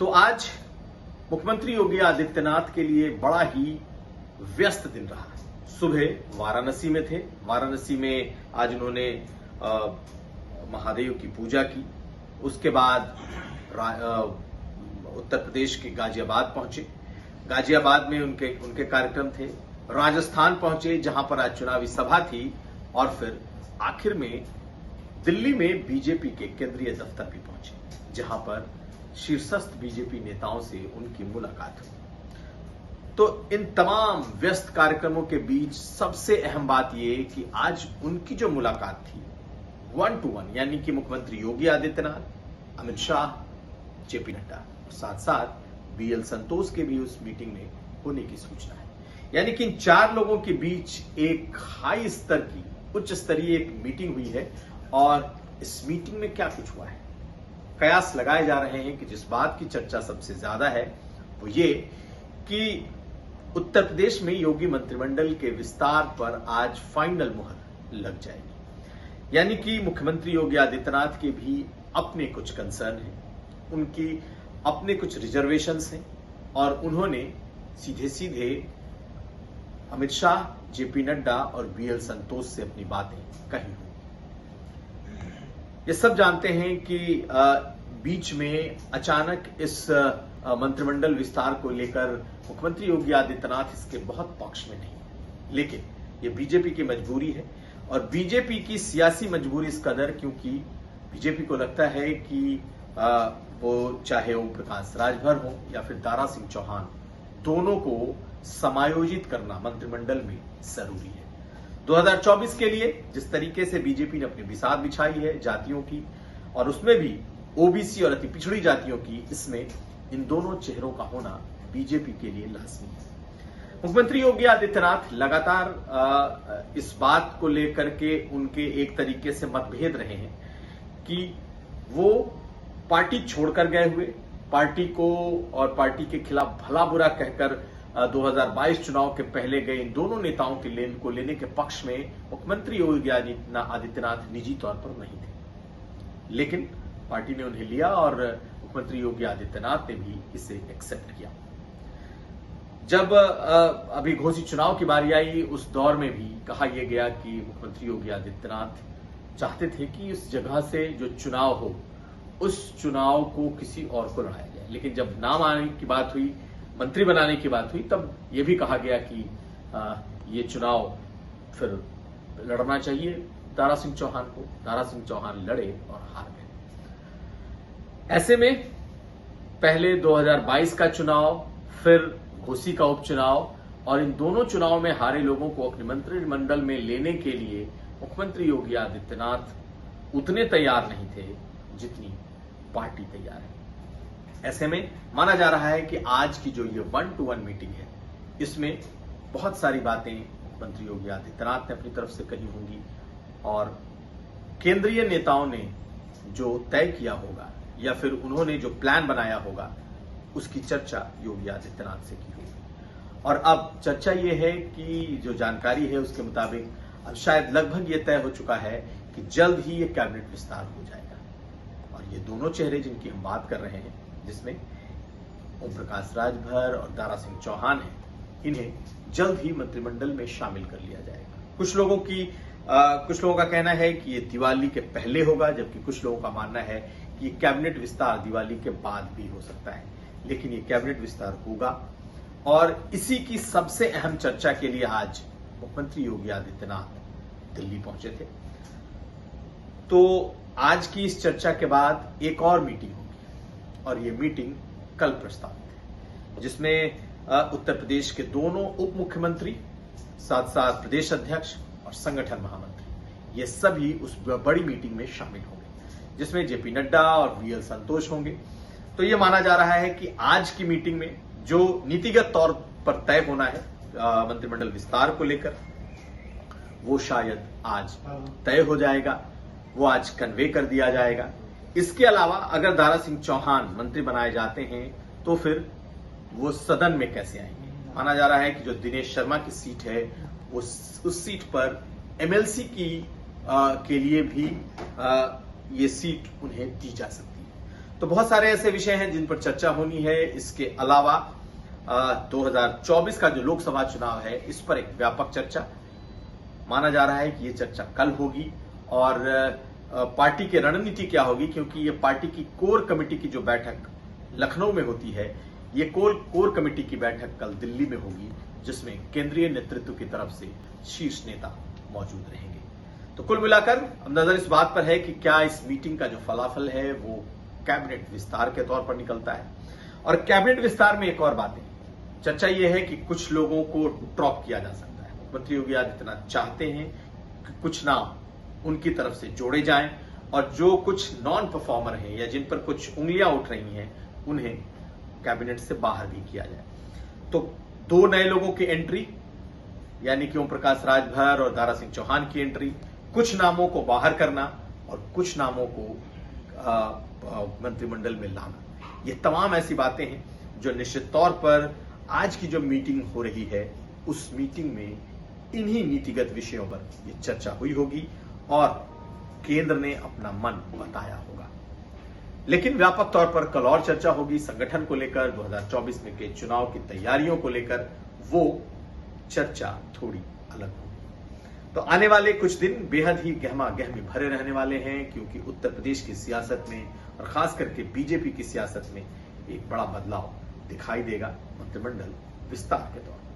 तो आज मुख्यमंत्री योगी आदित्यनाथ के लिए बड़ा ही व्यस्त दिन रहा। सुबह वाराणसी में थे। वाराणसी में आज उन्होंने महादेव की पूजा की। उसके बाद उत्तर प्रदेश के गाजियाबाद पहुंचे। गाजियाबाद में उनके कार्यक्रम थे। राजस्थान पहुंचे जहां पर आज चुनावी सभा थी और फिर आखिर में दिल्ली में बीजेपी के केंद्रीय दफ्तर भी पहुंचे जहां पर शीर्षस्थ बीजेपी नेताओं से उनकी मुलाकात हुई। तो इन तमाम व्यस्त कार्यक्रमों के बीच सबसे अहम बात यह कि आज उनकी जो मुलाकात थी 1 to 1 यानी कि मुख्यमंत्री योगी आदित्यनाथ, अमित शाह, जेपी नड्डा और साथ साथ बीएल संतोष के भी उस मीटिंग में होने की सूचना है। यानी कि इन चार लोगों के बीच एक हाई स्तर की उच्च स्तरीय एक मीटिंग हुई है और इस मीटिंग में क्या कुछ हुआ है, कयास लगाए जा रहे हैं कि जिस बात की चर्चा सबसे ज्यादा है वो ये कि उत्तर प्रदेश में योगी मंत्रिमंडल के विस्तार पर आज फाइनल मुहर लग जाएगी। यानी कि मुख्यमंत्री योगी आदित्यनाथ के भी अपने कुछ कंसर्न हैं, उनकी अपने कुछ रिजर्वेशंस हैं और उन्होंने सीधे सीधे अमित शाह, जेपी नड्डा और बीएल संतोष से अपनी बातें कही हुई। ये सब जानते हैं कि बीच में अचानक इस मंत्रिमंडल विस्तार को लेकर मुख्यमंत्री योगी आदित्यनाथ इसके बहुत पक्ष में नहीं, लेकिन ये बीजेपी की मजबूरी है और बीजेपी की सियासी मजबूरी इस कदर क्योंकि बीजेपी को लगता है कि वो चाहे ओम प्रकाश राजभर हो या फिर दारा सिंह चौहान, दोनों को समायोजित करना मंत्रिमंडल में जरूरी है। 2024 के लिए जिस तरीके से बीजेपी ने अपनी बिसात बिछाई है जातियों की और उसमें भी ओबीसी और अति पिछड़ी जातियों की, इसमें इन दोनों चेहरों का होना बीजेपी के लिए लाजमी है। मुख्यमंत्री योगी आदित्यनाथ लगातार इस बात को लेकर के उनके एक तरीके से मतभेद रहे हैं कि वो पार्टी छोड़कर गए हुए, पार्टी को और पार्टी के खिलाफ भला बुरा कहकर 2022 चुनाव के पहले गए इन दोनों नेताओं के लेन को लेने के पक्ष में मुख्यमंत्री योगी आदित्यनाथ निजी तौर पर नहीं थे, लेकिन पार्टी ने उन्हें लिया और मुख्यमंत्री योगी आदित्यनाथ ने भी इसे एक्सेप्ट किया। जब अभी घोषित चुनाव की बारी आई उस दौर में भी कहा यह गया कि मुख्यमंत्री योगी आदित्यनाथ चाहते थे कि इस जगह से जो चुनाव हो उस चुनाव को किसी और को लड़ाया जाए, लेकिन जब नाम आने की बात हुई, मंत्री बनाने की बात हुई, तब यह भी कहा गया कि ये चुनाव फिर लड़ना चाहिए दारा सिंह चौहान को। दारा सिंह चौहान लड़े और हार गए। ऐसे में पहले 2022 का चुनाव, फिर घोसी का उपचुनाव और इन दोनों चुनाव में हारे लोगों को अपने मंत्रिमंडल में लेने के लिए मुख्यमंत्री योगी आदित्यनाथ उतने तैयार नहीं थे जितनी पार्टी तैयार है। ऐसे में माना जा रहा है कि आज की जो ये 1 to 1 मीटिंग है इसमें बहुत सारी बातें मुख्यमंत्री योगी आदित्यनाथ ने अपनी तरफ से कही होंगी और केंद्रीय नेताओं ने जो तय किया होगा या फिर उन्होंने जो प्लान बनाया होगा उसकी चर्चा योगी आदित्यनाथ से की होगी। और अब चर्चा ये है कि जो जानकारी है उसके मुताबिक अब शायद लगभग ये तय हो चुका है कि जल्द ही ये कैबिनेट विस्तार हो जाएगा और ये दोनों चेहरे जिनकी हम बात कर रहे हैं, जिसमें ओम प्रकाश राजभर और दारा सिंह चौहान हैं, इन्हें जल्द ही मंत्रिमंडल में शामिल कर लिया जाएगा। कुछ लोगों का कहना है कि ये दिवाली के पहले होगा, जबकि कुछ लोगों का मानना है कि ये कैबिनेट विस्तार दिवाली के बाद भी हो सकता है, लेकिन ये कैबिनेट विस्तार होगा। और इसी की सबसे अहम चर्चा के लिए आज मुख्यमंत्री योगी आदित्यनाथ दिल्ली पहुंचे थे। तो आज की इस चर्चा के बाद एक और मीटिंग होगी और ये मीटिंग कल प्रस्तावित है, जिसमें उत्तर प्रदेश के दोनों उप मुख्यमंत्री, साथ साथ प्रदेश अध्यक्ष और संगठन महामंत्री, ये सभी उस बड़ी मीटिंग में शामिल होंगे, जिसमें जेपी नड्डा और बीएल संतोष होंगे। तो ये माना जा रहा है कि आज की मीटिंग में जो नीतिगत तौर पर तय होना है मंत्रिमंडल विस्तार को लेकर, वो शायद आज तय हो जाएगा, वो आज कन्वे कर दिया जाएगा। इसके अलावा अगर दारा सिंह चौहान मंत्री बनाए जाते हैं तो फिर वो सदन में कैसे आएंगे। माना जा रहा है कि जो दिनेश शर्मा की सीट है उस सीट पर एमएलसी के लिए भी ये सीट उन्हें दी जा सकती है। तो बहुत सारे ऐसे विषय हैं जिन पर चर्चा होनी है। इसके अलावा 2024 का जो लोकसभा चुनाव है, इस पर एक व्यापक चर्चा माना जा रहा है कि ये चर्चा कल होगी। और पार्टी की रणनीति क्या होगी, क्योंकि ये पार्टी की कोर कमेटी की जो बैठक लखनऊ में होती है, ये कोर कमेटी की बैठक कल दिल्ली में होगी, जिसमें केंद्रीय नेतृत्व की तरफ से शीर्ष नेता मौजूद रहेंगे। तो कुल मिलाकर अब नजर इस बात पर है कि क्या इस मीटिंग का जो फलाफल है वो कैबिनेट विस्तार के तौर पर निकलता है। और कैबिनेट विस्तार में एक और बात है, चर्चा यह है कि कुछ लोगों को ड्रॉप किया जा सकता है। मुख्यमंत्री योगी आदित्यनाथ चाहते हैं कि कुछ नाम उनकी तरफ से जोड़े जाएं और जो कुछ नॉन परफॉर्मर हैं या जिन पर कुछ उंगलियां उठ रही हैं, उन्हें कैबिनेट से बाहर भी किया जाए। तो 2 नए लोगों की एंट्री, यानी कि ओम प्रकाश राजभर और दारा सिंह चौहान की एंट्री, कुछ नामों को बाहर करना और कुछ नामों को मंत्रिमंडल में लाना, ये तमाम ऐसी बातें हैं जो निश्चित तौर पर आज की जो मीटिंग हो रही है, उस मीटिंग में इन्हीं नीतिगत विषयों पर ये चर्चा हुई होगी और केंद्र ने अपना मन बताया होगा। लेकिन व्यापक तौर पर कल और चर्चा होगी संगठन को लेकर, 2024 में के चुनाव की तैयारियों को लेकर, वो चर्चा थोड़ी अलग होगी। तो आने वाले कुछ दिन बेहद ही गहमा गहमी भरे रहने वाले हैं, क्योंकि उत्तर प्रदेश की सियासत में और खास करके बीजेपी की सियासत में एक बड़ा बदलाव दिखाई देगा मंत्रिमंडल विस्तार के दौरान।